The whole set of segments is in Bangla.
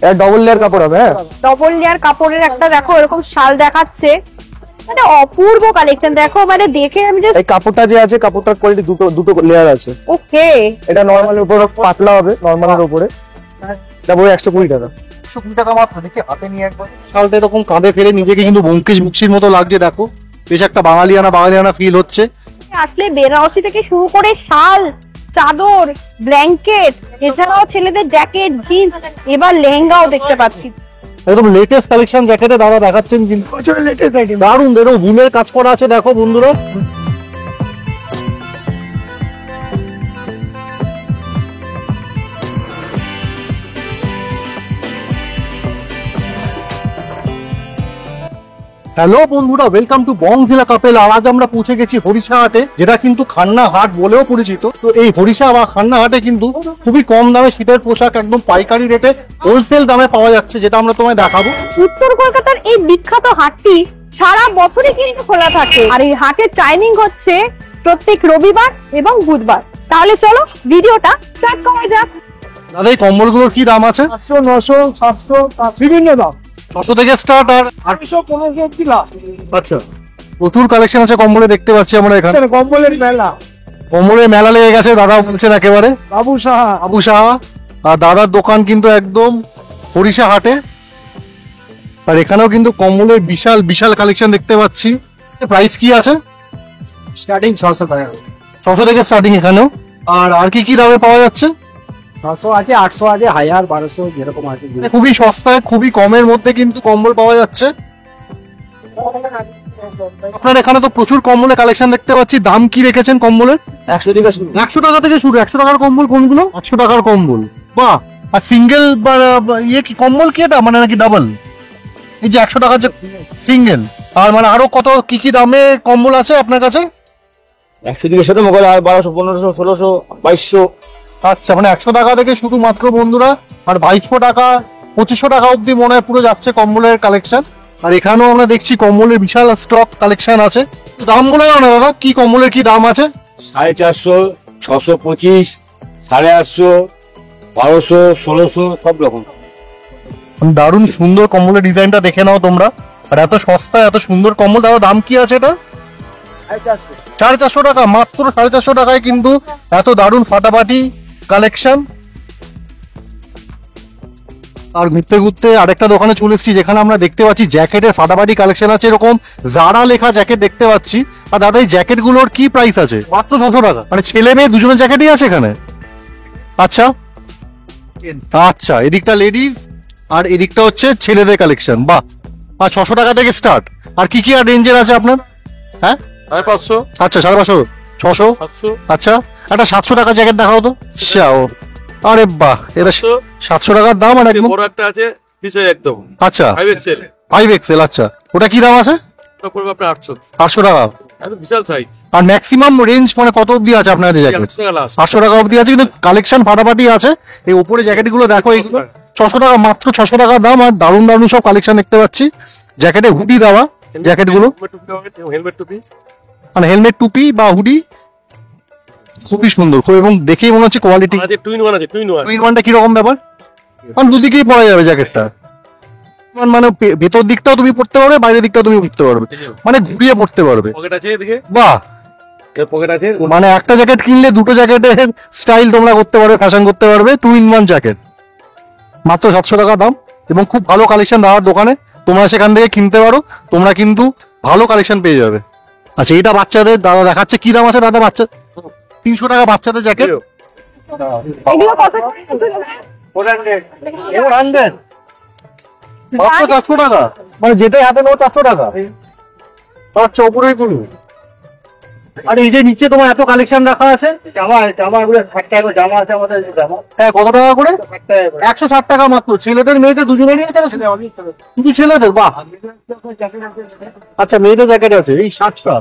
এটা ডবল লেয়ার কাপড় হবে। হ্যাঁ, ডবল লেয়ার কাপড়ের একটা দেখো এরকম শাল দেখাচ্ছে, মানে অপূর্ব কালেকশন। দেখো মানে দেখে আমি এই কাপড়টা যে আছে, কাপড়টার কোয়ালিটি দুটো দুটো লেয়ার আছে। ওকে, এটা নরমালের উপরে পাতলা হবে, নরমালের উপরে এটা পড়বে 120 টাকা। 120 টাকা মাত্র। দেখি হাতে নিয়ে একবার শালটা এরকম কাঁধে ফেলে নিজেকে কিন্তু ব্যোমকেশ বক্সির মতো লাগছে। দেখো বেশ একটা বাঙালিয়ানা ফিল হচ্ছে। আসলে বেনারসি থেকে শুরু করে শাল, চাদর, ব্ল্যাঙ্কেট, এছাড়াও ছেলেদের জ্যাকেট, জিন্স, এবার লেহেঙ্গাও দেখতে পাচ্ছি। একদম লেটেস্ট কালেকশন জ্যাকেটে দাদা দেখাচ্ছেন, কিন্তু দারুণ এরকম হুলের কাজ করা আছে। দেখো বন্ধুরা, হ্যালো বন্ধুরা, ওয়েলকাম টু বংজিলা কাপেল। আর আজ আমরা পৌঁছে গেছি হরিষা হাটে, যেটা কিন্তু খান্না হাট বলেও পরিচিত। তো এই হরিষা বা খান্না হাটে কিন্তু খুবই কম দামে শীতের পোশাক একদম পাইকারি রেটে হোলসেল দামে পাওয়া যাচ্ছে, যেটা আমরা তোমায় দেখাবো। উত্তর কলকাতার এই বিখ্যাত হাটটি সারা বছরই কিন্তু খোলা থাকে, আর এই হাটের টাইমিং হচ্ছে প্রত্যেক রবিবার এবং বুধবার। তাহলে চলো ভিডিওটা স্টার্ট করা যাক। দাদা এই কম্বলগুলোর কি দাম আছে? 800, 900, 700 বিভিন্ন দাম। 600 থেকে স্টার্ট আর 800, 1500 অব্দি লাস্ট। আচ্ছা, প্রচুর কালেকশন আছে কম্বলে, দেখতে পাচ্ছি আমরা এখানে। কম্বলের মেলা, কম্বলের মেলা লেগে গেছে, দাদা বলছেন একেবারে। বাবু সাহা। আবু সাহা আর দাদার দোকান কিন্তু একদম হরিষা হাটে। আর এখানেও কিন্তু কম্বলের বিশাল বিশাল কালেকশন দেখতে পাচ্ছি। প্রাইস কি আছে? স্টার্টিং 600 টাকা। 600 থেকে স্টার্টিং এখানেও। আর কি কি দামে পাওয়া যাচ্ছে? 600 আছে, 800 আছে, 1000, 1200 যেরকম আছে। খুবই সস্তায় খুবই কমের মধ্যে কিন্তু কম্বল পাওয়া যাচ্ছে। আপনার এখানে তো প্রচুর কম্বলের কালেকশন দেখতে পাচ্ছি। দাম কি রেখেছেন কম্বলের? 100 থেকে শুরু। 100 টাকা থেকে শুরু। 100 টাকার কম্বল কোনগুলো? 100 টাকার কম্বল, বাহ। আর সিঙ্গেল ইয়ে কি কম্বল কি এটা, মানে নাকি ডাবল? এই যে 100 টাকার যে সিঙ্গেল। আর মানে আরো কত কি কি দামে কম্বল আছে আপনার কাছে? 100 থেকে শুরু, মোবাইল 1200, 1500, 1600, 2200। আচ্ছা, মানে 100 টাকা থেকে শুরু মাত্র বন্ধুরা। আর 2200 টাকা, 2500 টাকা অব্দি মনে হয় পুরো যাচ্ছে কম্বলের কালেকশন। আর এখানেও আমরা দেখছি কম্বলের বিশাল স্টক কালেকশন আছে। দাম বলে দাও না দাদা, কি কম্বলের কি দাম আছে? 450, 625, 850, 1200, 1600 সব রকম। দারুণ সুন্দর কম্বলের ডিজাইনটা দেখে নাও তোমরা। আর এত সস্তা এত সুন্দর কম্বল, দাদা দাম কি আছে এটা? 450 টাকা মাত্র। 450 টাকায় কিন্তু এত দারুণ ফাটাফাটি কালেকশন। আর ঘুরতে ঘুরতে আরেকটা দোকানে চলে এসেছি, যেখানে আমরা দেখতে পাচ্ছি জ্যাকেটের ফাটাফাটি কালেকশন আছে। এরকম জারা লেখা জ্যাকেট দেখতে পাচ্ছি। আর দাদা এই জ্যাকেট গুলোর কি প্রাইস আছে? মাত্র 600 টাকা। মানে ছেলে মেয়ে দুজনের জ্যাকেটই আছে এখানে। আচ্ছা আচ্ছা, এদিকটা লেডিস আর এদিকটা হচ্ছে ছেলেদের কালেকশন, বাহ। আর 600 টাকা থেকে স্টার্ট। আর কি কি আর রেঞ্জের আছে আপনার? হ্যাঁ, 550, আচ্ছা 550, 600, 700, আচ্ছা একটা 700 টাকার জ্যাকেট দেখাও তো। চাও, আরে বাহ, এটা 700 টাকার দাম। আর একদম বড় একটা আছে পিছে একদম আচ্ছা 5XL, 5XL। আচ্ছা, ওটা কি দাম আছে? ওটা পড়বে আপনার 800। 800 টাকা। একদম বিশাল সাইজ। আর ম্যাক্সিমাম রেঞ্জ মানে কত অবধি আছে আপনাদের জ্যাকেট? 800 টাকা লাস্ট। 800 টাকা অবধি আছে, কিন্তু কালেকশন ফাটাফাটি আছে। এই উপরে জ্যাকেট গুলো দেখো, এইগুলো 600 টাকা মাত্র। 600 টাকার দাম। আর দারুণ দারুণ সব কালেকশন দেখতে পাচ্ছি। জ্যাকেটে হুডি দেওয়া জ্যাকেট গুলো, হেলমেট টুপি, মানে হেলমেট টুপি বা হুডি, খুবই সুন্দর খুব। এবং দেখেই মনে হচ্ছে কোয়ালিটি। আছে টুইন ওয়ান, আছে টুইন ওয়ান। টুইন ওয়ানটা কিরকম ব্যাপার? মানে দুদিকেই পরা যাবে জ্যাকেটটা। মানে ভেতর দিকটাও তুমি পড়তে পারবে, বাইরের দিকটাও তুমি পড়তে পারবে, মানে ঘুরিয়ে পড়তে পারবে। পকেট আছে এদিকে, বাহ। পকেট আছে। মানে একটা জ্যাকেট কিনলে দুটো জ্যাকেটের স্টাইল তোমরা করতে পারবে, ফ্যাশন করতে পারবে। 2-in-1 জ্যাকেট মাত্র 700 টাকা দাম। এবং খুব ভালো কালেকশন দাদার দোকানে, তোমরা সেখান থেকে কিনতে পারো। তোমরা কিন্তু ভালো কালেকশন পেয়ে যাবে। আচ্ছা, এটা বাচ্চাদের দাদা দেখাচ্ছে, কি দাম আছে দাদা? বাচ্চা 300 টাকা বাচ্চাদের জ্যাকেট। এগুলো কত? 400 মাত্র 400 টাকা। মানে যেটাই হাতে নেবো 400 টাকা। আচ্ছা, ওপরেই গুলো। আর এই যে নিচে তোমার এত কালেকশন রাখা আছে। জামা গুলো 60 টাকা করে জামা আছে আমাদের। জামা হ্যাঁ, কত টাকা করে? 60 টাকা করে। 160 টাকা মাত্র। ছেলেদের মেয়েদের দুজনেরই আছে? শুধু ছেলেদের? বাহ। আচ্ছা, মেয়েদের জ্যাকেট আছে। এই শার্টটা,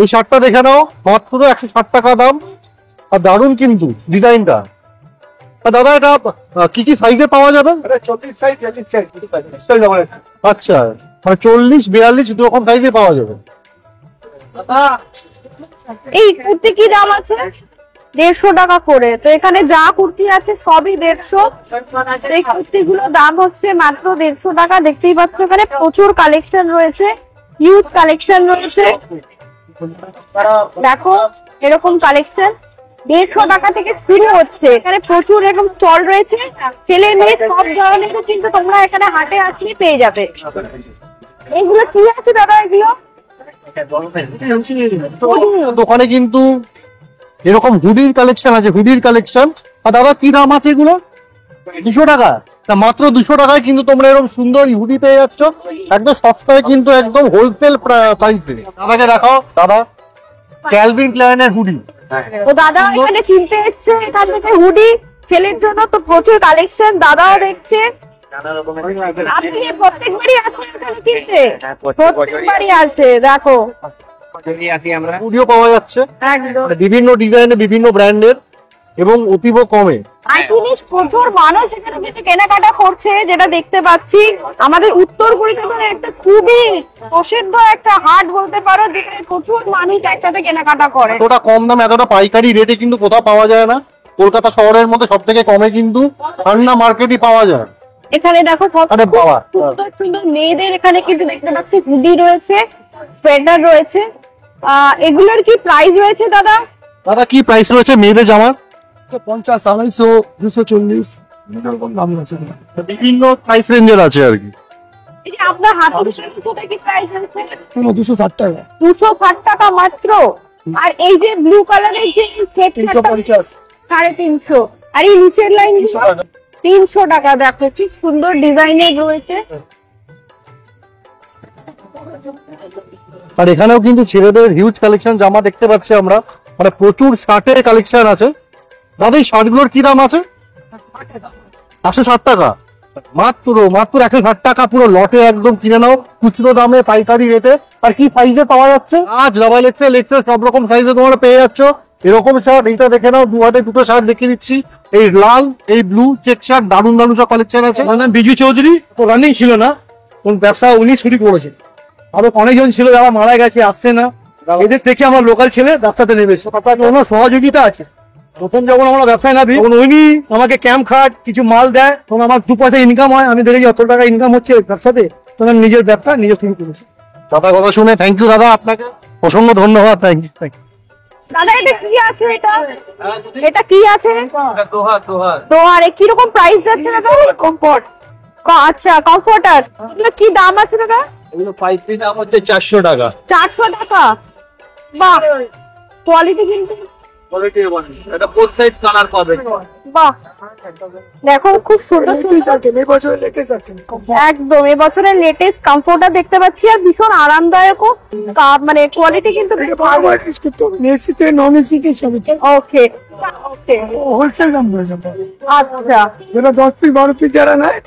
এই শার্টটা দেখে নাও, মাত্র 160 টাকা দাম। আর দারুণ কিন্তু ডিজাইনটা। আর দাদা এটা কি কি সাইজে পাওয়া যাবে? 34 সাইজ, 34 সাইজ। আচ্ছা, মানে 40, 42 দু রকম সাইজে পাওয়া যাবে। এই কুর্তি কি দাম আছে? 150 টাকা করে। তো এখানে যা কুর্তি আছে সবই 150। এই কুর্তিগুলোর দাম হচ্ছে মাত্র 150 টাকা। দেখতেই পাচ্ছ এখানে প্রচুর কালেকশন রয়েছে, হিউজ কালেকশন রয়েছে। দেখো এরকম কালেকশন 150 টাকা থেকে শুরু হচ্ছে। এখানে প্রচুর এরকম স্টল রয়েছে, ছেলে মেয়ে সব ধরনের কিন্তু তোমরা এখানে হাটে আসলে পেয়ে যাবে। এগুলো কি আছে দাদা? এগুলো দোকানে কিন্তু এরকম হুডির কালেকশন আছে, হুডির কালেকশন। আর দাদা কি দাম আছে এগুলো? 200 টাকা। তা মাত্র 200 টাকায় কিন্তু তোমরা এরকম সুন্দর হুডি পেয়ে যাচ্ছ, একদম সস্তায়, কিন্তু একদম হোলসেল প্রাইসে। দাদাকে দেখাও, দাদা ক্যালভিন ক্লাইনের হুডি। তো দাদা এখানে কিনতে এসছে, এখান থেকে হুডি ছেলের জন্য তো প্রচুর কালেকশন দাদাও দেখছে। আপনি প্রত্যেকবারই আসেন এখানে কিনতে? প্রত্যেকবারই আসে। দেখো হুডিও পাওয়া যাচ্ছে একদম বিভিন্ন ডিজাইনে, বিভিন্ন ব্র্যান্ডের এবং অতীব কমে। আর জিনিস প্রচুর মানুষ এখানে কিন্তু কেনাকাটা করছে, যেটা দেখতে পাচ্ছি। আমাদের উত্তর কলকাতার একটা খুবই প্রসিদ্ধ একটা হাট বলতে পারো, যেখানে প্রচুর মানুষ একসাথে কেনাকাটা করে। এতটা কম দামে, এতটা পাইকারি রেটে কিন্তু কোথাও পাওয়া যায় না। কলকাতা শহরের মধ্যে সব থেকে কমে কিন্তু ঠান্ডা মার্কেটই পাওয়া যায়। এখানে দেখো কত আরে বাবা। সুন্দর সুন্দর মেয়েদের এখানে কিন্তু দেখতে পাচ্ছি হুডি রয়েছে, সোয়েটার রয়েছে। এগুলোর কি প্রাইস রয়েছে দাদা? দাদা কি প্রাইস রয়েছে মেয়েদের জামার? 50, 250, 240 এরকম দাম আছে। বিভিন্ন প্রাইস রেঞ্জের আছে আর কি। এই যে আপনার হাতের জুতোটা কি প্রাইস আছে? 260 টাকা। 260 টাকা মাত্র। আর এই যে ব্লু কালারের যে সেট 350, 350। আর এই নিচের লাইন 300 টাকা। দেখো কি সুন্দর ডিজাইনের রয়েছে। আর এখানেও কিন্তু ছেলেদের হিউজ কালেকশন জামা দেখতে পাচ্ছি আমরা, মানে প্রচুর শার্টের কালেকশন আছে। দাদা এই শার্টগুলোর কি দাম আছে? 160 টাকা মাত্র। মাত্র 160 টাকা পুরো লটে একদম কিনে নাও, খুচরো দামে পাইকারি রেটে। আর কি সাইজে পাওয়া যাচ্ছে? আজ ডাবল এক্সেল, এক্সেল সব রকম সাইজে তোমরা পেয়ে যাচ্ছ এরকম শার্ট। এইটা দেখে নাও, দু হাতে দুটো শার্ট দেখিয়ে দিচ্ছি। এই লাল, এই ব্লু চেক শার্ট, দারুণ দারুণ সব কালেকশন আছে। আমার নাম বিজু চৌধুরী। তো রানিং ছিল না, কোন ব্যবসা উনি শুরু করেছেন। আরো অনেকজন ছিল যারা মারা গেছে, আসছে না। এদের থেকে আমরা লোকাল ছেলে ব্যবসাতে নেমেছি, ওনার সহযোগিতা আছে। প্রথম যখন আমরা ব্যবসায় নামি তখন উনি আমাকে ক্যাম্প খাট কিছু মাল দেয়, তখন আমার 2 পয়সা ইনকাম হয়। আমি দেখেছি অত টাকা ইনকাম হচ্ছে ব্যবসাতে, তখন আমি নিজের ব্যবসা নিজে শুরু করেছি। দাদা কথা শুনে থ্যাংক ইউ দাদা, আপনাকে অসংখ্য ধন্যবাদ। Thank you. দাদা এটা কি আছে? এটা কি আছে? তো আর কিরকম প্রাইস যাচ্ছে দাদা? কমফর্ট। আচ্ছা কমফোর্টার। এগুলো কি দাম আছে দাদা? এগুলো পাইকারি দাম হচ্ছে 400 টাকা। 400 টাকা। বাহ, কোয়ালিটি কিন্তু এটা কোট সাইজ কালার পাবে। বাহ, দেখো খুব সুন্দর সুন্দর। একদম এবছরের লেটেস্ট কমফোর্টার দেখতে পাচ্ছি, আর ভীষণ আরামদায়ক। মানে কোয়ালিটি কিন্তু এসিতে নন এসিতে সবই ওকে ওকে। হোলসেল দাম হয়ে যাবে। আচ্ছা যেটা 10 পিস 12 পিস যারা নেয়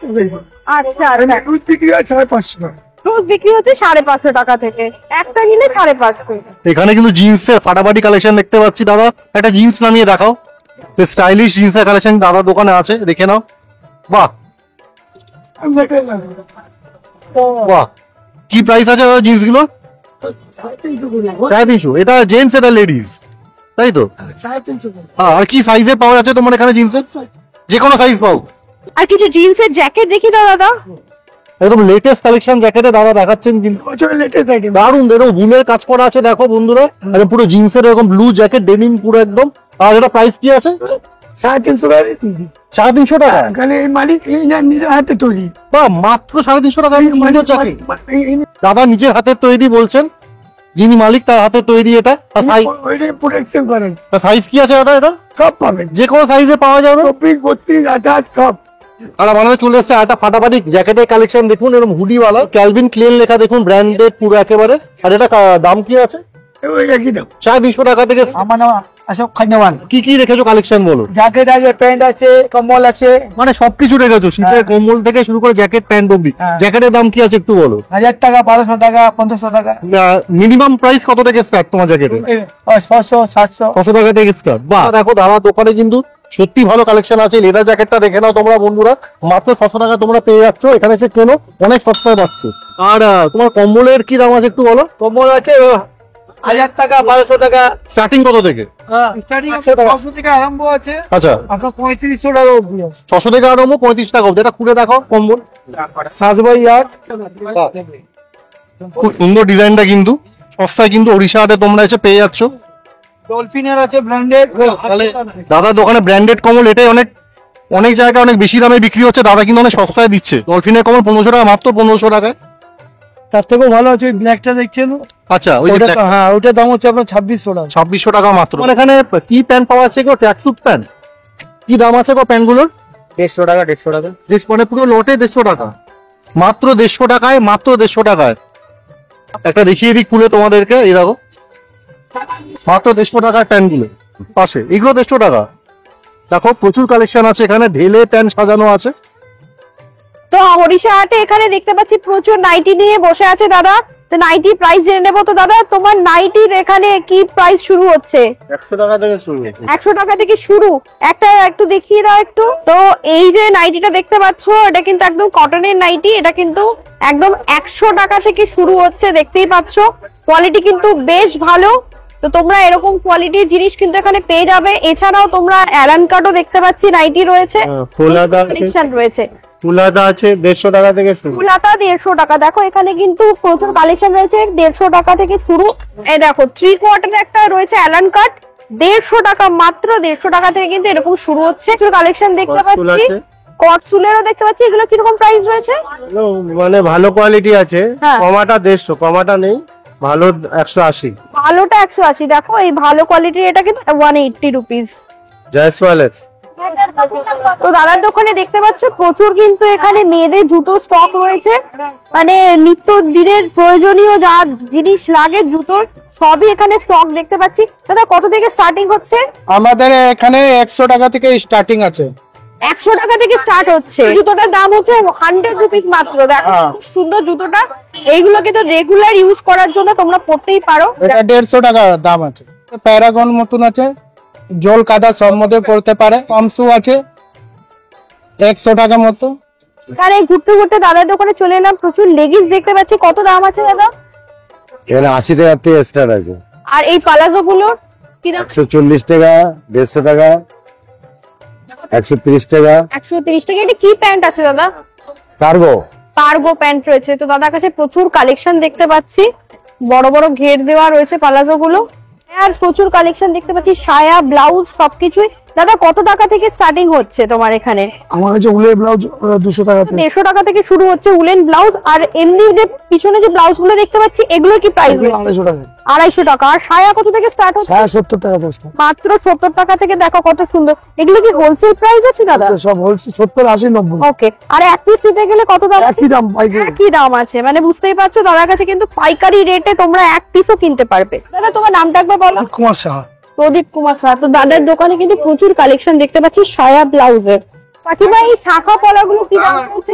আচ্ছা আচ্ছা। দুধ বিক্রি হয় 550 টাকা। রোজ বিক্রি হচ্ছে 550 টাকা থেকে, একটা কিনে 550। এখানে কিন্তু জিন্সের ফাটাফাটি কালেকশন দেখতে পাচ্ছি। দাদা একটা জিন্স নামিয়ে দেখাও, স্টাইলিশ জিন্সের কালেকশন দাদা দোকানে আছে, দেখে নাও। বাহ বাহ, কি প্রাইস আছে দাদা জিন্স গুলো? 350। এটা জেন্টস, এটা লেডিস, তাই তো? 350 হ্যাঁ, আর কি সাইজের পাওয়া যাচ্ছে তোমার এখানে জিন্সের? যে কোনো সাইজ পাও। আর কিছু জিন্সের জ্যাকেট দেখি দাদা। একদম লেটেস্ট কালেকশন জ্যাকেটে দাদা দেখাচ্ছেন, কিন্তু বছরের লেটেস্ট আইটেম। দারুন এরকম বুনের কাজ করা আছে, দেখো বন্ধুরা। একদম পুরো জিন্সের এরকম ব্লু জ্যাকেট, ডেনিম পুরো একদম। আর এটা প্রাইস কি আছে? 350 টাকা দিয়ে দিই। 350 টাকা। এখানে এই মালিক নিজের হাতে তৈরি। বা মাত্র 350 টাকা সুন্দর জ্যাকেট। দাদা নিজের হাতের তৈরি বলছেন, যিনি মালিক তার হাতে তৈরি এটা। প্রোটেকশন করেন। সাইজ কি আছে দাদা? এটা সব পাবেন, যে কোনো সাইজে পাওয়া যাবে। 24, 32, 28 সব। আর আমাদের চলে এসেছে একটা ফাটাফাটি জ্যাকেটের কালেকশন। দেখুন এরকম হুডিওয়ালা, ক্যালভিন ক্লেন লেখা, দেখুন ব্র্যান্ডেড পুরো একেবারে। আর এটা দাম কি আছে? ওই একই দাম। 350 টাকা থেকে। আমার নাম অশোক খান্ডাওয়ান। কি কি রেখেছো কালেকশন বলো? জ্যাকেট আছে, প্যান্ট আছে, কম্বল আছে, মানে সবকিছু রেখেছো, শীতের কম্বল থেকে শুরু করে জ্যাকেট প্যান্ট অব্দি। জ্যাকেটের দাম কি আছে একটু বলো? 1000 টাকা, 1200 টাকা, 1500 টাকা। মিনিমাম প্রাইস কত থেকে স্টার্ট তোমার জ্যাকেটের? 600, 700। 600 টাকা থেকে স্টার্ট। বাহ, দেখো দাদা দোকানে কিন্তু সত্যি ভালো কালেকশন আছে। লেদার জ্যাকেটটা দেখে নাও তোমরা বন্ধুরা, মাত্র 600 টাকা তোমরা পেয়ে যাচ্ছ। এখানে এসে কেনো, অনেক সস্তায় পাচ্ছ। আর তোমার কম্বলের কি দাম আছে একটু বলো? কম্বল আছে 1000 টাকা 1200 টাকা স্টার্টিং কত থেকে? স্টার্টিং 600 থেকে আরম্ভ আছে, আচ্ছা, আপনার 3500 টাকা অবধি আছে। 600 থেকে আরম্ভ 35 টাকা অবধি। এটা খুলে দেখো কম্বল। সাজবাই ইয়ার্ড খুব সুন্দর ডিজাইনটা, কিন্তু সস্তায় কিন্তু ওড়িশা হাটে তোমরা এসে পেয়ে যাচ্ছ। ডলফিনের আছে ব্র্যান্ডেড। দাদার দোকানে ব্র্যান্ডেড কম্বল, এটাই অনেক অনেক জায়গায় অনেক বেশি দামে বিক্রি হচ্ছে, দাদা কিন্তু অনেক সস্তায় দিচ্ছে। ডলফিনের কম্বল 1500 টাকা, মাত্র 1500 টাকায়। তার থেকেও ভালো আছে ওই ব্ল্যাকটা দেখছেন, আচ্ছা, ওই ওটা হ্যাঁ ওটার দাম হচ্ছে আপনার 2600 টাকা। 2600 টাকা মাত্র। মানে এখানে কি প্যান্ট পাওয়া আছে গো? Tracksuit pant. কি দাম আছে গো প্যান্ট গুলোর? 150 টাকা 150 টাকা। মানে পুরো লটে 150 টাকা, মাত্র 150 টাকায়, মাত্র 150 টাকায়। একটা দেখিয়ে দিই খুলে তোমাদেরকে, এই দেখো মাত্র 150 টাকায় প্যান্ট গুলো পাশে, এগুলো 150 টাকা। দেখো প্রচুর কালেকশন আছে এখানে, ঢেলে প্যান্ট সাজানো আছে। তো ওড়িশা হাটে এখানে দেখতে পাচ্ছি প্রচুর নাইটি নিয়ে বসে আছে দাদা। তো নাইটি প্রাইস জেনে নেবো। তো দাদা তোমার নাইটির এখানে কি প্রাইস শুরু হচ্ছে? 100 টাকা থেকে শুরু। 100 টাকা থেকে শুরু। একটা একটু দেখিয়ে দাও একটু। তো এই যে নাইটিটা দেখতে পাচ্ছ, এটা কিন্তু একদম কটনের নাইটি। এটা কিন্তু একদম 100 টাকা থেকে শুরু হচ্ছে, দেখতেই পাচ্ছ। কোয়ালিটি কিন্তু বেশ ভালো। তো তোমরা এরকম কোয়ালিটির জিনিস কিন্তু এখানে পেয়ে যাবে। এছাড়াও তোমরা অ্যালান কাটও দেখতে পাচ্ছি নাইটি রয়েছে, ফুলাদা আছে, কালেকশন রয়েছে। ফুলাদা আছে 150 টাকা থেকে শুরু। ফুলাতা 150 টাকা। দেখো এখানে কিন্তু প্রচুর কালেকশন রয়েছে, 150 টাকা থেকে শুরু। এই দেখো 3 কোয়ার্টার একটা রয়েছে অ্যালান কাট, 150 টাকা, মাত্র 150 টাকা থেকে কিন্তু এরকম শুরু হচ্ছে। প্রচুর কালেকশন দেখতে কটসুল পাচ্ছি, আছে। কটসুলেরও দেখতে পাচ্ছি। এগুলো কিরকম প্রাইস রয়েছে? এগুলো মানে ভালো কোয়ালিটি আছে, হ্যাঁ। কমাটা 150, কমাটা নেই, ভালো 180। ভালোটা 180। দেখো এই ভালো কোয়ালিটির এটা কিন্তু 180 রুপিস। জয়সওয়ালের তো দাদার দোকানে দেখতে পাচ্ছ প্রচুর কিন্তু এখানে মেয়েদের জুতো স্টক রয়েছে। মানে নিত্য দিনের প্রয়োজনীয় যা জিনিস লাগে জুতোর সবই এখানে স্টক দেখতে পাচ্ছি। দাদা কত থেকে স্টার্টিং হচ্ছে? আমাদের এখানে 100 টাকা থেকে স্টার্টিং আছে। 100 টাকা থেকে স্টার্ট হচ্ছে। জুতোটার দাম হচ্ছে 100 রুপিস মাত্র। দেখো হ্যাঁ। খুব সুন্দর জুতোটা। এইগুলোকে তো রেগুলার ইউজ করার জন্য তোমরা পড়তেই পারো। এটা 150 টাকা দাম আছে। প্যারাগন মতন আছে, জল কাদা সব মধ্যে পড়তে পারে। পামসু আছে 100 টাকা মতো। এখানে ঘুরতে ঘুরতে দাদার দোকানে চলে এলাম, প্রচুর লেগিংস দেখতে পাচ্ছি। কত দাম আছে দাদা? এখানে 80 টাকা থেকে স্টার্ট আছে, আর এই পালাজো গুলোর কি দাম? 140 টাকা, 150 টাকা, 130 টাকা। 130 টাকা। এটা কি প্যান্ট আছে দাদা? কার্গো কার্গো প্যান্ট রয়েছে। তো দাদার কাছে প্রচুর কালেকশন দেখতে পাচ্ছি, বড় বড় ঘের দেওয়া রয়েছে পালাজো গুলো। আর প্রচুর কালেকশন দেখতে পাচ্ছি, সায়া ব্লাউজ সবকিছুই। দাদা কত টাকা থেকে স্টার্টিং হচ্ছে তোমার এখানে? আমার কাছে উলের ব্লাউজ 200 টাকা থেকে। 150 টাকা থেকে শুরু হচ্ছে উলেন ব্লাউজ। আর এমনি যে পিছনে যে ব্লাউজ গুলো দেখতে পাচ্ছি এগুলো কি প্রাইস? 250 টাকা। 250 টাকা। আর সায়া কত থেকে স্টার্ট হচ্ছে? 70 টাকা 10 টাকা। মাত্র 70 টাকা থেকে। দেখো কত সুন্দর। এগুলো কি হোলসেল প্রাইস আছে দাদা? সব হোলসেল 70, 80, 90 ওকে। আর এক পিস নিতে গেলে কত দাম? একই দাম পাইকারি। একই দাম আছে। মানে বুঝতেই পারছো দাদার কাছে কিন্তু পাইকারি রেটে তোমরা এক পিসও কিনতে পারবে। দাদা তোমার নামটা একবার বলো। কুমার সাহা। প্রদীপ কুমার স্যার। তো দাদার দোকানে কিন্তু প্রচুর কালেকশন দেখতে পাচ্ছি সায়া ব্লাউজের। কাকিমা এই শাখা পলাগুলো কি দাম হচ্ছে?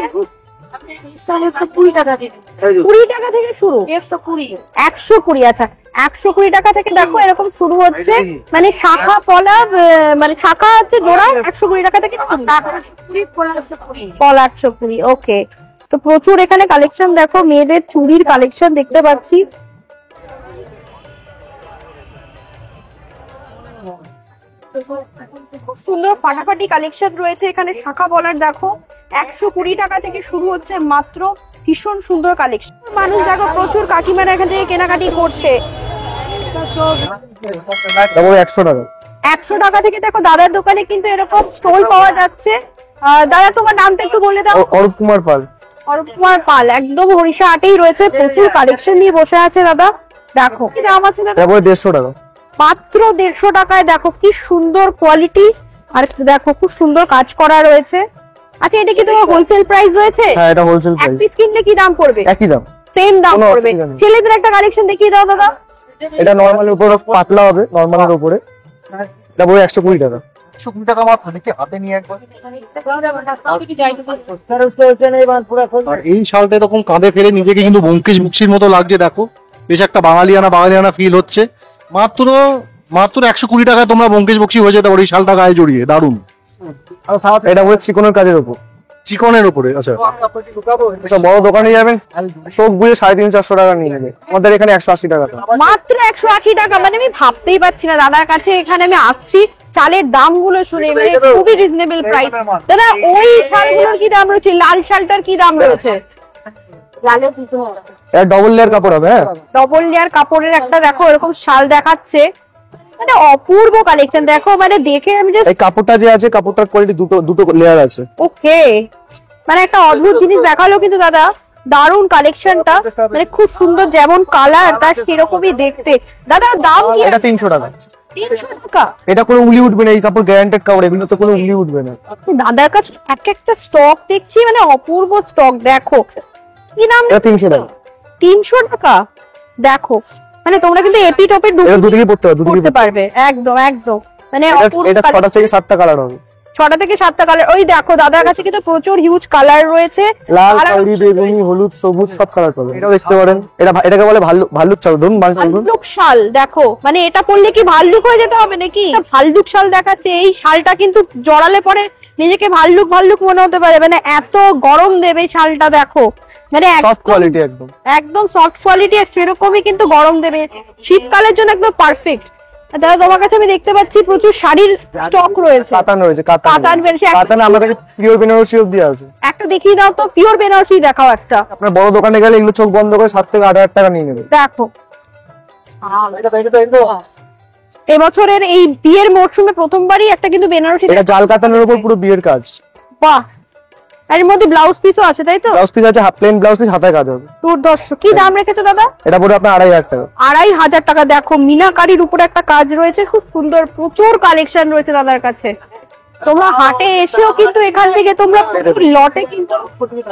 20 টাকা থেকে 20 টাকা থেকে শুরু। 120। আচ্ছা 120 টাকা থেকে দেখো এরকম শুরু হচ্ছে। মানে শাখা পলা, মানে শাখা হচ্ছে জোড়া 120 টাকা থেকে শুরু। পলা 120। ওকে। তো প্রচুর এখানে কালেকশন দেখো, মেয়েদের চুড়ির কালেকশন দেখতে পাচ্ছি। খুব সুন্দর ফাটাফাটি কালেকশন রয়েছে এখানে। শাখা পলার দেখো 120 টাকা থেকে শুরু হচ্ছে মাত্র। ভীষণ সুন্দর কালেকশন। মানুষ দেখো প্রচুর কাকিমারা এখান থেকে কেনাকাটি করছে। তারপরে 100 টাকা। 100 টাকা থেকে দেখো দাদার দোকানে কিন্তু এরকম স্টোল পাওয়া যাচ্ছে। দাদা তোমার নামটা একটু বলে দাও। অরূপ কুমার পাল। অরূপ কুমার পাল। একদম ওড়িশা হাটেই রয়েছে, প্রচুর কালেকশন নিয়ে বসে আছে দাদা। দেখো কি দাম আছে দাদা? তারপরে 150 টাকা। মাত্র 150 টাকায়। দেখো কি সুন্দর কোয়ালিটি। আর দেখো খুব সুন্দর কাজ করা রয়েছে। আচ্ছা এটা কি তোমার হোলসেল প্রাইস রয়েছে? হ্যাঁ এটা হোলসেল এক প্রাইস। পিস কিনলে কি দাম পড়বে? একই দাম। সেম দাম কোনো পড়বে। অসুবিধা নেই। ছেলেদের একটা কালেকশন দেখিয়ে দাও দাদা। এটা নরমালের উপরে পাতলা হবে, নরমালের উপরে। তারপরে 120 টাকা। 120 টাকা মাত্র। দেখি হাতে নিয়ে একবার। আর এই শালটা এরকম কাঁধে ফেলে নিজেকে কিন্তু ব্যোমকেশ বক্সির মতো লাগছে। দেখো বেশ একটা বাঙালিয়ানা ফিল হচ্ছে। মাত্র 120 টাকায় তোমরা ব্যোমকেশ বক্সি হয়ে যেতে পারো এই শালটা গায়ে জড়িয়ে। দারুণ। এটা হচ্ছে চিকনের কাজের উপর। চিকনের উপরে। আচ্ছা, সব বড় দোকানে যাবেন, চোখ বুঝে 350-400 টাকা নিয়ে নেবে, আমাদের এখানে 180 টাকা। মাত্র 180 টাকা, মানে আমি ভাবতেই পারছি না দাদার কাছে এখানে আমি আসছি শালের দামগুলো শুনে, মানে খুবই রিজনেবল প্রাইস। দাদা ওই শালগুলোর কি দাম রয়েছে? লাল শালটার কি দাম রয়েছে? এটা ডবল লেয়ার কাপড় হবে। হ্যাঁ, ডবল লেয়ার কাপড়ের একটা দেখো এরকম শাল দেখাচ্ছে, মানে অপূর্ব কালেকশন। দেখো মানে দেখে আমি জাস্ট এই কাপড়টা যে আছে, কাপড়টার কোয়ালিটি দুটো লেয়ার আছে। ওকে, মানে একটা অদ্ভুত জিনিস দেখালো কিন্তু দাদা, দারুন কালেকশনটা, মানে খুব সুন্দর, যেমন কালার তার সেরকমই দেখতে। দাদা দাম কি? এটা 300 টাকা। 300 টাকা? এটা কোনো উলি উঠবে না, এই কাপড় গ্যারান্টেড কাপড়, এগুলো তো কোনো উলি উঠবে না। দাদার কাছে এক একটা স্টক দেখছি, মানে অপূর্ব স্টক। দেখো কি নাম? এটা 300 টাকা। 300 টাকা? দেখো মানে তোমরা কিন্তু এপি টপে এটা দুদিকে পড়তে হবে, দুদিকে করতে পারবে, একদম একদম, মানে অপূর্ব এটা 6টা থেকে 7টা কালার হবে। 6টা থেকে 7টা কালার। ওই দেখো দাদার কাছে কিন্তু প্রচুর হিউজ কালার রয়েছে, লাল, আর খয়েরি, বেগুনি, হলুদ, সবুজ সব কালার পাবেন। এটাও দেখতে পারেন, এটাকে বলে ভাল্লুক চাদর। ধরুন ভাল্লুক শাল। দেখো মানে এটা পরলে কি ভাল্লুক হয়ে যেতে হবে নাকি? ভাল্লুক শাল দেখাচ্ছে, এই শালটা কিন্তু জড়ালে পরে নিজেকে ভাল্লুক ভাল্লুক মনে হতে পারে, মানে এত গরম দেবে এই শালটা। দেখো মানে সফট কোয়ালিটি, একদম একদম সফট কোয়ালিটি, সেরকমই কিন্তু গরম দেবে, শীতকালের জন্য একদম পারফেক্ট। দাদা তোমার কাছে আমি দেখতে পাচ্ছি প্রচুর শাড়ির স্টক রয়েছে। কাতান রয়েছে, কাতান বেনারসি। কাতান আমাদের কাছে পিওর বেনারসি অবধি আছে। একটা দেখিয়ে দাও তো, পিওর বেনারসি দেখাও একটা। আপনার বড় দোকানে গেলে এগুলো চোখ বন্ধ করে 7 থেকে 8,000 টাকা নিয়ে নেবে। দেখো এবছরের এই বিয়ের মরশুমে প্রথমবারই একটা কিন্তু বেনারসি। এটা জাল কাতানের উপর পুরো বিয়ের কাজ। বাহ, এর মধ্যে ব্লাউজ পিসও আছে তাই তো? ব্লাউজ পিস আছে, হাফ প্লেন ব্লাউজ পিস, হাতায় কাজ হবে। দুর্দর্শ। কি দাম রেখেছো দাদা? এটা পড়বে আপনার 2,500 টাকা। 2,500 টাকা। দেখো মিনাকারির উপর একটা কাজ রয়েছে, খুব সুন্দর, প্রচুর কালেকশন রয়েছে দাদার কাছে। তোমরা হাটে এসেও কিন্তু এখান থেকে তোমরা লটে কিন্তু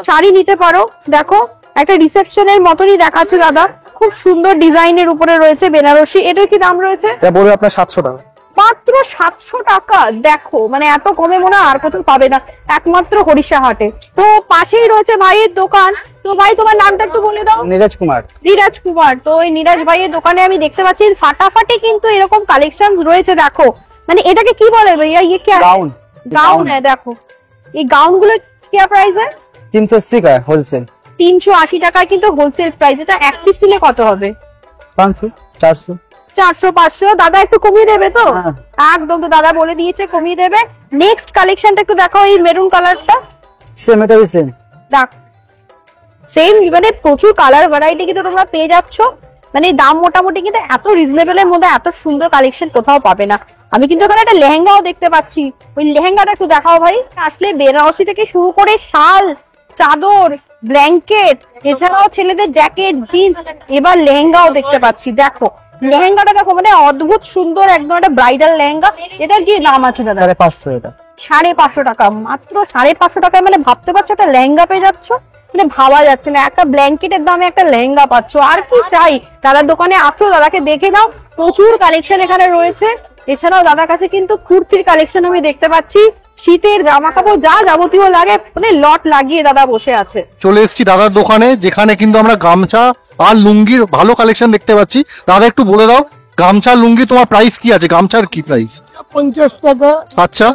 শাড়ি নিতে পারো। দেখো একটা রিসেপশনের মতনই দেখাচ্ছে দাদা, খুব সুন্দর ডিজাইনের উপরে রয়েছে বেনারসি। এটার কি দাম রয়েছে? এটা পড়বে আপনার 700 টাকা। মাত্র 700 টাকা। দেখো মানে এত কমে মনে হয় আর কোথাও পাবে না, একমাত্র হরিষা হাটে। তো পাশেই রয়েছে ভাইয়ের দোকান। তো ভাই তোমার নামটা একটু বলে দাও। নীরজ কুমার। নীরাজ কুমার। তো এই নীরাজ ভাইয়ের দোকানে আমি দেখতে পাচ্ছি ফাটাফাটি কিন্তু এরকম কালেকশন রয়েছে। দেখো মানে এটাকে কি বলে ভাইয়া? ইয়ে কি গাউন। গাউন? হ্যাঁ দেখো এই গাউন গুলোর কি প্রাইস है? 380 का होलसेल। 380 টাকায় কিন্তু হোলসেল প্রাইস। এটা এক পিস নিলে কত হবে? 500 400 400 500। দাদা একটু কমিয়ে দেবে তো? একদম, তো দাদা বলে দিয়েছে কমিয়ে দেবে। নেক্সট কালেকশনটা একটু দেখো, এই মেরুন কালারটা। সেম, এটা সেম। দেখ সেম, মানে প্রচুর কালার ভ্যারাইটি কিন্তু তোমরা পেয়ে যাচ্ছ, মানে দাম মোটামুটি কিন্তু এত রিজনেবল এর মধ্যে এত সুন্দর কালেকশন কোথাও পাবে না। আমি কিন্তু এখানে একটা লেহেঙ্গাও দেখতে পাচ্ছি, ওই লেহেঙ্গাটা একটু দেখাও ভাই। আসলে বেনারসি থেকে শুরু করে শাল, চাদর, ব্ল্যাঙ্কেট, এছাড়াও ছেলেদের জ্যাকেট, জিন্স, এবার লেহেঙ্গাও দেখতে পাচ্ছি। দেখো লেহেঙ্গাটা দেখো, মানে অদ্ভুত সুন্দর, একদম একটা ব্রাইডাল লেহেঙ্গা। এটার কি দাম আছে দাদা? 550 এটা। 550 টাকা। মাত্র 550 টাকায় মানে ভাবতে পারছো একটা লেহেঙ্গা পেয়ে যাচ্ছ, মানে ভাবা যাচ্ছে না, একটা ব্ল্যাঙ্কেটের দামে একটা লেহেঙ্গা পাচ্ছ। আর কি চাই? দাদার দোকানে আসো, দাদাকে দেখে নাও, প্রচুর কালেকশন এখানে রয়েছে। এছাড়াও দাদার কাছে কিন্তু কুর্তির কালেকশন আমি দেখতে পাচ্ছি, শীতের জামা কাপড় যা যাবতীয় লাগে মানে লট লাগিয়ে দাদা বসে আছে। চলে এসেছি দাদার দোকানে, যেখানে কিন্তু আমরা গামছা আর লুঙ্গির ভালো কালেকশন দেখতে পাচ্ছি। দাদা একটু বলে দাও, গামছা লুঙ্গি তোমার প্রাইস কি আছে? গামছার কি প্রাইস? 50 টাকা। আচ্ছা,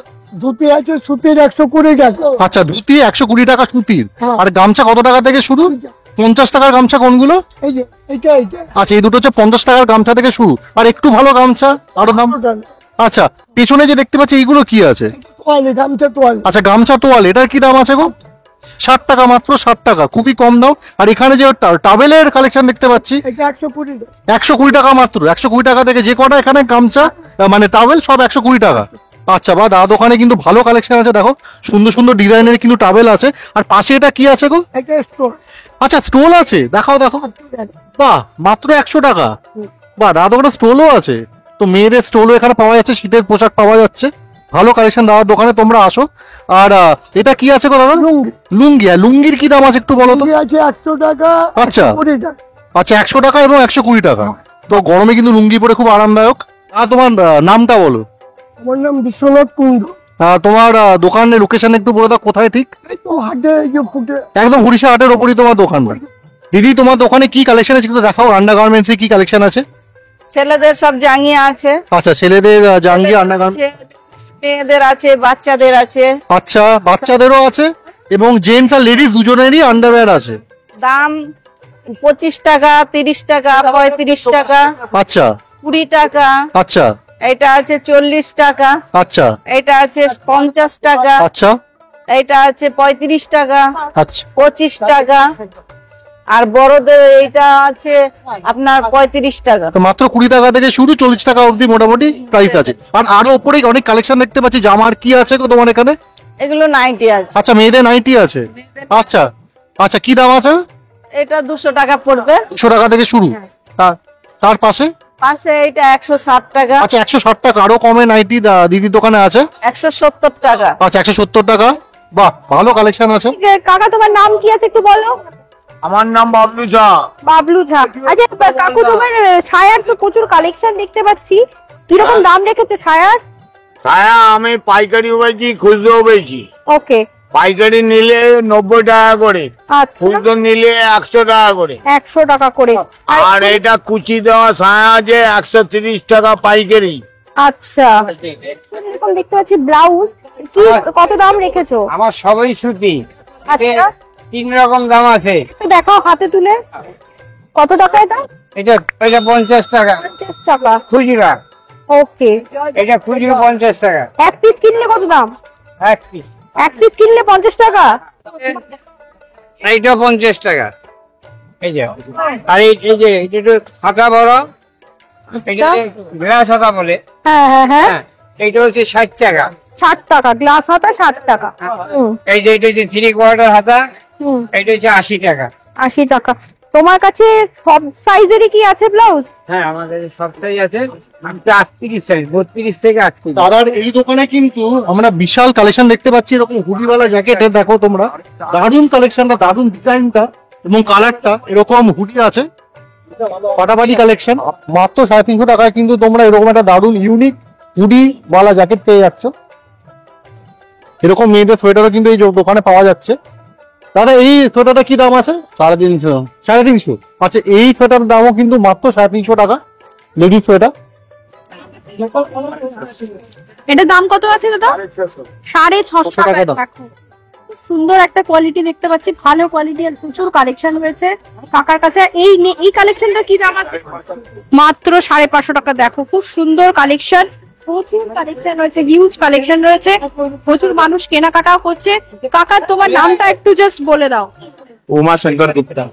ধুতি আছে সুতির 120 টাকা। আচ্ছা, ধুতি 120 টাকা সুতির। আর গামছা কত টাকা থেকে শুরু? 50 টাকার গামছা কোনগুলো? এই যে এটা আচ্ছা, এই দুটো হচ্ছে 50 টাকার গামছা থেকে শুরু। আর একটু ভালো গামছা আরো দাম? আচ্ছা, পেছনে যে দেখতে পাচ্ছি এইগুলো কি আছে? তোয়ালে, গামছা তোয়ালে। আচ্ছা, গামছা তোয়াল, এটার কি দাম আছে গো? 60 টাকা, মাত্র 60 টাকা, খুবই কম দাম। আর এখানে যে টাওয়েলের কালেকশন দেখতে পাচ্ছি, এটা 120 টাকা। 120 টাকা মাত্র। 120 টাকা থেকে যে কটা এখানে গামছা মানে টাওয়েল সব 120 টাকা। আচ্ছা, বা দাদা দোকানে কিন্তু ভালো কালেকশন আছে। দেখো সুন্দর সুন্দর ডিজাইনের কিন্তু টাওয়েল আছে। আর পাশে এটা কি আছে গো? এটা স্টোর। আচ্ছা, স্টোল আছে, দেখাও দেখো। বাহ, মাত্র 100 টাকা। বাহ, দাদা দোকানে স্টোলও আছে। তো মেয়েদের স্টোলও এখানে পাওয়া যাচ্ছে, শীতের পোশাক পাওয়া যাচ্ছে, ভালো কালেকশন দাদার দোকানে, তোমরা আসো। আর এটা কি আছে গো দাদা? লুঙ্গি। লুঙ্গি। আর লুঙ্গির কি দাম আছে একটু বলো তো? লুঙ্গি আছে 100 টাকা। আচ্ছা। 120 টাকা। আচ্ছা, 100 টাকা এবং 120 টাকা। তো গরমে কিন্তু লুঙ্গি পরে খুব আরামদায়ক। আর তোমার নামটা বলো। আমার নাম বিশ্বনাথ কুণ্ডু। তোমার দোকানের লোকেশন একটু বলে দাও, কোথায় ঠিক? এই তো হাটে, এই যে ফুটে। একদম হরিষা হাটের ওপরই তোমার দোকানটা। দিদি, তোমার দোকানে কি কালেকশন আছে একটু দেখাও। আন্ডার গার্মেন্টসে কি কালেকশন আছে? ছেলেদের সব জাঙ্গিয়া আছে, আচ্ছা, ছেলেদের জাঙ্গি আন্ডার গার্মেন্টস। মেয়েদের আছে, বাচ্চাদের আছে। আচ্ছা, বাচ্চাদেরও আছে। এবং জেন্টস আর লেডিস দুজনেরই আন্ডারওয়্যার আছে। দাম 25 টাকা, 30 টাকা, 35 টাকা, আচ্ছা 20 টাকা। আচ্ছা এটা আছে 40 টাকা, আচ্ছা এটা আছে 50 টাকা, আচ্ছা এটা আছে 35 টাকা, আচ্ছা 25 টাকা, আর বড়দের এইটা আছে আপনার 35 টাকা। তো মাত্র 20 টাকা থেকে শুরু, 40 টাকা অবধি মোটামুটি প্রাইস আছে। আর আরো উপরে অনেক কালেকশন দেখতে পাচ্ছি। জামার কি আছে গো তোমার এখানে? এগুলো 90 আছে। আচ্ছা মেয়েদের নাইটি আছে। আচ্ছা আচ্ছা কি দাম আছে? এটা 200 টাকা পড়বে। 200 টাকা থেকে শুরু। তার পাশে পাশে এটা 160 টাকা। আচ্ছা 160 টাকা। আরো কমে নাইটি দিদির দোকানে আছে। 170 টাকা। আচ্ছা 170 টাকা। বাহ, ভালো কালেকশন আছে। কাকা তোমার নাম কি আছে একটু বলো। আমার নাম বাবলু ঝা। বাবলু ঝা। আচ্ছা কাকু তোমার ছায়ার তো প্রচুর কালেকশন দেখতে পাচ্ছি, কিরকম দাম রেখেছো ছায়ার? ছায়া আমি পাইকারিও বেচি, খুচরোও বেচি। ওকে। পাইকারি নিলে 90 টাকা করে, আচ্ছা খুচরো নিলে 100 টাকা করে। 100 টাকা করে। আর এটা কুচি দেওয়া ছায়া আছে 130 টাকা পাইকারি। আচ্ছা এরকম দেখতে পাচ্ছি ব্লাউজ, কি কত দাম রেখেছো? আমার সবই সুতি, আচ্ছা 3 রকম দাম আছে। একটু দেখাও হাতে তুলে, কত টাকা এটা? এটা 50 টাকা 50 টাকা খুচরা, ওকে। এটা খুচরা 50 টাকা। এক পিস কিনলে কত দাম? এক পিস। এক পিস কিনলে 50 টাকা। এইটা 50 টাকা। এই যে আর এই যে এটা একটু হাতা বড়, এটা গ্লাস হাতা বলে। হ্যাঁ হ্যাঁ হ্যাঁ হ্যাঁ, এইটা হচ্ছে 60 টাকা। 60 টাকা গ্লাস হাতা, 60 টাকা। এই যে এটা হচ্ছে 3/4 হাতা, হুম এইটা হচ্ছে 80 টাকা। 80 টাকা। তোমার কাছে সব সাইজেরই কি আছে ব্লাউজ? হ্যাঁ আমাদের সবটাই আছে। 38 সাইজ, 32 থেকে 38। দাদার এই দোকানে কিন্তু আমরা বিশাল কালেকশন দেখতে পাচ্ছি। এরকম হুডিওয়ালা জ্যাকেটের দেখো তোমরা, দারুণ কালেকশনটা, দারুণ ডিজাইনটা এবং কালারটা। এরকম হুডি আছে, ফাটাফাটি কালেকশন। মাত্র 350 টাকায় কিন্তু তোমরা এরকম একটা দারুণ ইউনিক হুডি ওয়ালা জ্যাকেট পেয়ে যাচ্ছ। এরকম মেয়েদের সোয়েটারও কিন্তু এই দোকানে পাওয়া যাচ্ছে। দাদা এই সোয়েটারটা কি দাম আছে? 350। 350। আচ্ছা এই সোয়েটারের দামও কিন্তু মাত্র 350 টাকা, লেডিস সোয়েটার। এটা দাম কত আছে দাদা? 650 টাকা টাকা। দাম। দেখো খুব সুন্দর একটা কোয়ালিটি দেখতে পাচ্ছি, ভালো কোয়ালিটি আর প্রচুর কালেকশন রয়েছে কাকার কাছে। এই কালেকশনটা কি দাম আছে? মাত্র 550 টাকা। দেখো খুব সুন্দর কালেকশন, প্রচুর কালেকশন রয়েছে, হিউজ কালেকশন রয়েছে, প্রচুর মানুষ কেনাকাটাও করছে। কাকা তোমার নামটা একটু জাস্ট বলে দাও। উমা শঙ্কর গুপ্তা।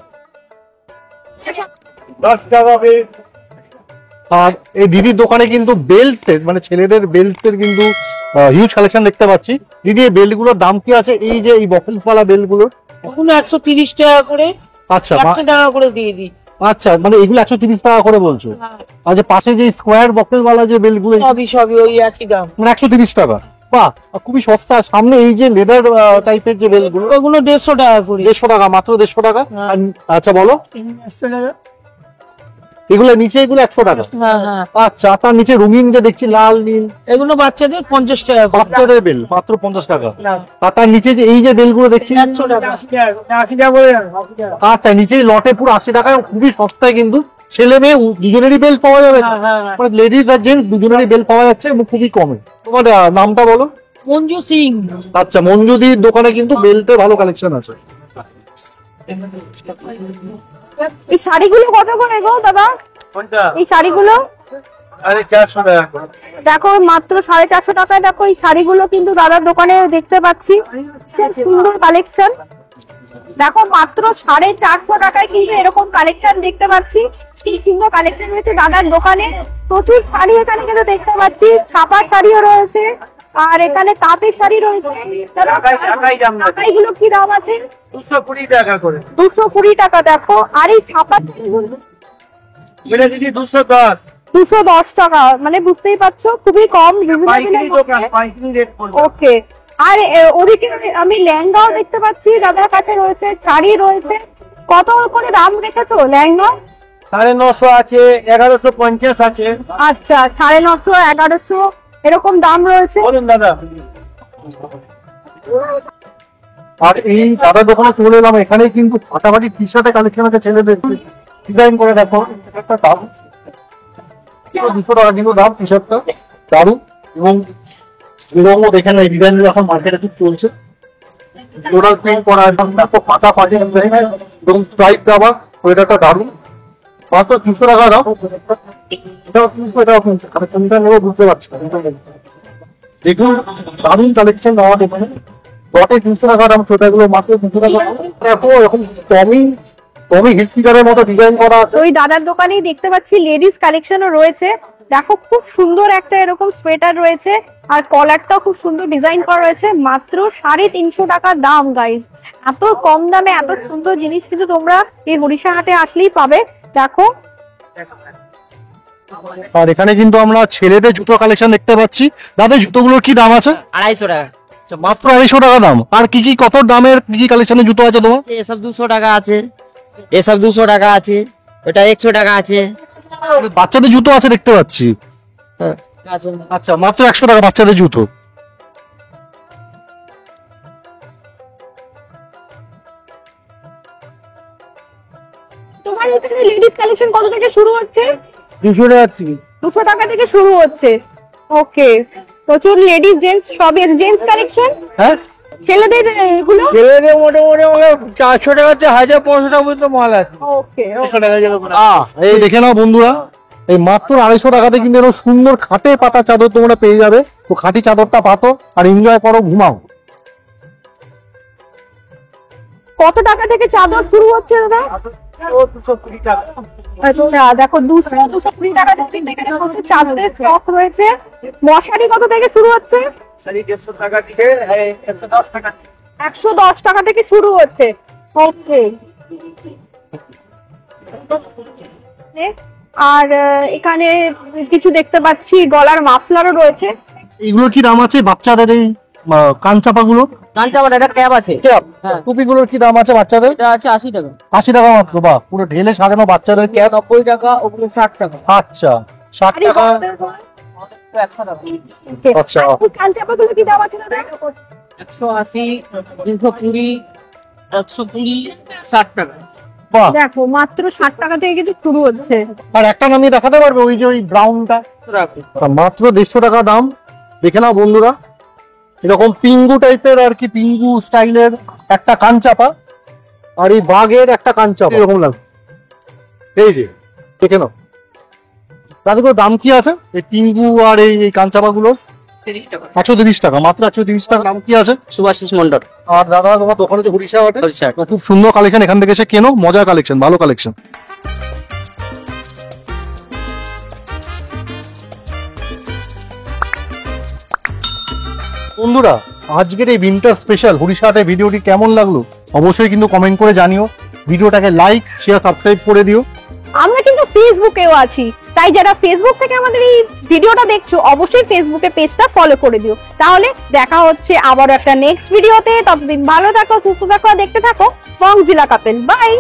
আর এই দিদির দোকানে কিন্তু বেল্ট, মানে ছেলেদের বেল্টের কিন্তু হিউজ কালেকশন দেখতে পাচ্ছি। দিদি এই বেল্ট গুলোর দাম কি আছে? এই যে এই বকেলওয়ালা বেল্ট গুলোর ওগুলো 130 টাকা করে, আচ্ছা 100 টাকা করে দিয়ে দিই। আচ্ছা মানে এগুলো 130 টাকা করে বলছো? আচ্ছা পাশে যে স্কোয়ার বকেলওয়ালা যে বেল্ট গুলো সবই ওই একই দাম, মানে 130 টাকা। বাহ, খুবই সস্তা। সামনে এই যে লেদার টাইপের যে বেল্ট গুলো, ওগুলো 150 টাকা করে। 150 টাকা, মাত্র 150 টাকা। আর- আচ্ছা বলো, 100 টাকা। এগুলো নিচে এগুলো 100 টাকা। হ্যাঁ হ্যাঁ, আচ্ছা তার নিচে রঙিন যে দেখছি লাল নীল এগুলো বাচ্চাদের 50 টাকা করে। বাচ্চাদের বেল মাত্র 50 টাকা। আর তার নিচে যে এই যে বেল গুলো দেখছি 100 টাকা। 80 টাকা করে। আচ্ছা নিচে লটে পুরো 80 টাকায়, খুবই সস্তায় কিন্তু ছেলে মেয়ে দুজনেরই বেল পাওয়া যাবে। হ্যাঁ হ্যাঁ হ্যাঁ। মানে লেডিস আর জেন্টস দুজনেরই বেল পাওয়া যাচ্ছে এবং খুবই কমে। তোমার নামটা বলো। মঞ্জু সিং। আচ্ছা মঞ্জুদির দোকানে কিন্তু বেল্টে ভালো কালেকশন আছে। এই শাড়িগুলো কত করে গো দাদা? এই শাড়িগুলো আরে 400 টাকা করে। দেখো মাত্র 450 টাকায়। দেখো এই শাড়িগুলো কিন্তু দাদার দোকানে দেখতে পাচ্ছি, খুব সুন্দর কালেকশন। দেখো মাত্র 450 টাকায় কিন্তু এরকম কালেকশন দেখতে পাচ্ছি। কি সুন্দর কালেকশন রয়েছে দাদার দোকানে, প্রচুর শাড়ি এখানে কিন্তু দেখতে পাচ্ছি। ছাপা শাড়িও রয়েছে আর এখানে তাঁতের শাড়ি রয়েছে। দাদা, এগুলো কি দাম আছে? 220 টাকা করে। 220 টাকা। দেখো আর এই ছাপা শাড়িগুলো এটা দিদি 210। 210 টাকা, মানে বুঝতেই পারছো খুবই কম। পাইকারি দোকান, পাইকারি রেট পড়বে। ওকে। আর ওদিকে আমি লেহেঙ্গাও দেখতে পাচ্ছি দাদার কাছে রয়েছে, শাড়ি রয়েছে। কত করে দাম রেখেছো লেহেঙ্গা? 950 আছে, 1150 আছে। আচ্ছা 950, 1100 এরকম দাম রয়েছে। বলুন দাদা। আর এই দাদার দোকানে চলে এলাম, এখানে কিন্তু ফাটাফাটি টি শার্টের কালেকশন আছে ছেলেদের। ডিজাইন করে দেখো, একটা দাম 200 টাকা কিন্তু দাম টি শার্টটা, দারুণ। এবং রঙও দেখেন এই ডিজাইন এখন মার্কেটে খুব চলছে। ফ্লোরাল প্রিন্ট করা একদম দেখো পাতা পাটি এবং স্ট্রাইপ দেওয়া সোয়েটারটা দারুণ। মাত্র 200 টাকা দাম। এটাও 300, এটাও 300। আমি কোনটা নেবো বুঝতে পারছি না। দেখুন দারুণ কালেকশন দেওয়া দোকানে। বটে 200 টাকা দাম, সোয়েটারগুলো মাত্র 200 টাকা দাম। দেখো এরকম টমি হিলফিগারের মতো ডিজাইন করা আছে। ওই দাদার দোকানেই দেখতে পাচ্ছি লেডিস কালেকশনও রয়েছে। দেখো খুব সুন্দর একটা এরকম সোয়েটার রয়েছে, আর কলারটাও খুব সুন্দর ডিজাইন করা রয়েছে। মাত্র 350 টাকা দাম গাইস। এত কম দামে এত সুন্দর জিনিস কিন্তু তোমরা এই হরিষা হাটে আসলেই পাবে। দেখো আর এখানে কিন্তু আমরা ছেলেদের জুতো কালেকশন দেখতে পাচ্ছি। দাদা জুতোগুলোর কি দাম আছে? 250 টাকা। মাত্র 250 টাকা দাম। আর কি কি কত দামের কি কি কালেকশনের জুতো আছে তোমার? এসব 200 টাকা আছে, এসব 200 টাকা আছে, এটা 100 টাকা আছে। বাচ্চাদের জুতো আছে দেখতে পাচ্ছি। আচ্ছা মাত্র 100 টাকা বাচ্চাদের জুতো। তোমার এখানে লেডিস কালেকশন কত থেকে শুরু হচ্ছে? 200 টাকা থেকে। 200 টাকা থেকে শুরু হচ্ছে। ওকে, প্রচুর লেডিস জেন্টস সবই জেন্টস কালেকশন। হ্যাঁ, ছেলেদের এগুলো ছেলেদের মোটামুটি 400 টাকা থেকে 1500 টাকা পর্যন্ত মাল আছে। ওকে। এই দেখে নাও বন্ধুরা, এই মাত্র 250 টাকাতে কিন্তু এরকম সুন্দর খাটে পাতা চাদর তোমরা পেয়ে যাবে। তো খাঁটি চাদরটা পাতো আর এনজয় করো, ঘুমাও। কত টাকা থেকে চাদর শুরু হচ্ছে দাদা? 220 টাকা। আচ্ছা দেখো 220 টাকা থেকে এখানে প্রচুর চাদরের স্টক রয়েছে। মশারি কত থেকে শুরু হচ্ছে? শাড়ি 150 টাকা থেকে 110 টাকা। 110 টাকা থেকে শুরু হচ্ছে। ওকে। আর এখানে কিছু দেখতে পাচ্ছি গলার মাফলারও রয়েছে। এগুলোর কি দাম আছে? বাচ্চাদের এই কানচাপা গুলো, কাঞ্চাবার একটা ক্যাপ আছে, টুপিগুলোর কি দাম আছে বাচ্চাদের? এটা আছে 80 টাকা। 80 টাকা মাত্র। বাহ, পুরো ঢেলে সাজানো বাচ্চাদের ক্যাপ। 90 টাকা, ওগুলো 60 টাকা। আচ্ছা 60 আরে টাকা। বড়দের বল। 100 টাকা। আচ্ছা। আর কাঞ্চাপাগুলো কি দাম আছে দাদা? 180, 220, 120, 60 টাকা। বাহ, দেখো মাত্র 60 টাকা থেকে কিন্তু শুরু হচ্ছে। আর একটা নামিয়ে দেখাতে পারবে ওই যে ওই ব্রাউনটা? মাত্র 150 টাকা দাম। দেখে নাও বন্ধুরা, এরকম পিঙ্গু টাইপের আর কি, পিঙ্গু স্টাইলের একটা কানচাপা আর এই বাঘের একটা কানচাপা এরকম লাগে। এই যে দেখে নাও তাদেরগুলোর দাম কি আছে? এই পিঙ্গু আর এই কানচাপা গুলোর 30 টাকা। 130 টাকা, মাত্র 130 টাকা। দাম কি আছে? সুভাষিস মন্ডল। আর দাদা তোমার দোকানে যে হরিষা হাটে, হরিষা হাট। খুব সুন্দর কালেকশন, এখান থেকে এসে কেনো, মজার কালেকশন, ভালো কালেকশন। বন্ধুরা আজকের এই উইন্টার স্পেশাল হরিষা হাটের ভিডিওটি কেমন লাগলো অবশ্যই কিন্তু কমেন্ট করে জানিও। ভিডিওটাকে লাইক শেয়ার সাবস্ক্রাইব করে দিও। আমরা কিন্তু ফেসবুকেও আছি, তাই যারা ফেসবুক থেকে আমাদের এই ভিডিওটা দেখছো অবশ্যই ফেসবুকে পেজটা ফলো করে দিও। তাহলে দেখা হচ্ছে আবার একটা নেক্সট ভিডিওতে। ততদিন ভালো থাকো, সুস্থ থাকো, দেখতে থাকো বংজিলা কাপেল। বাই।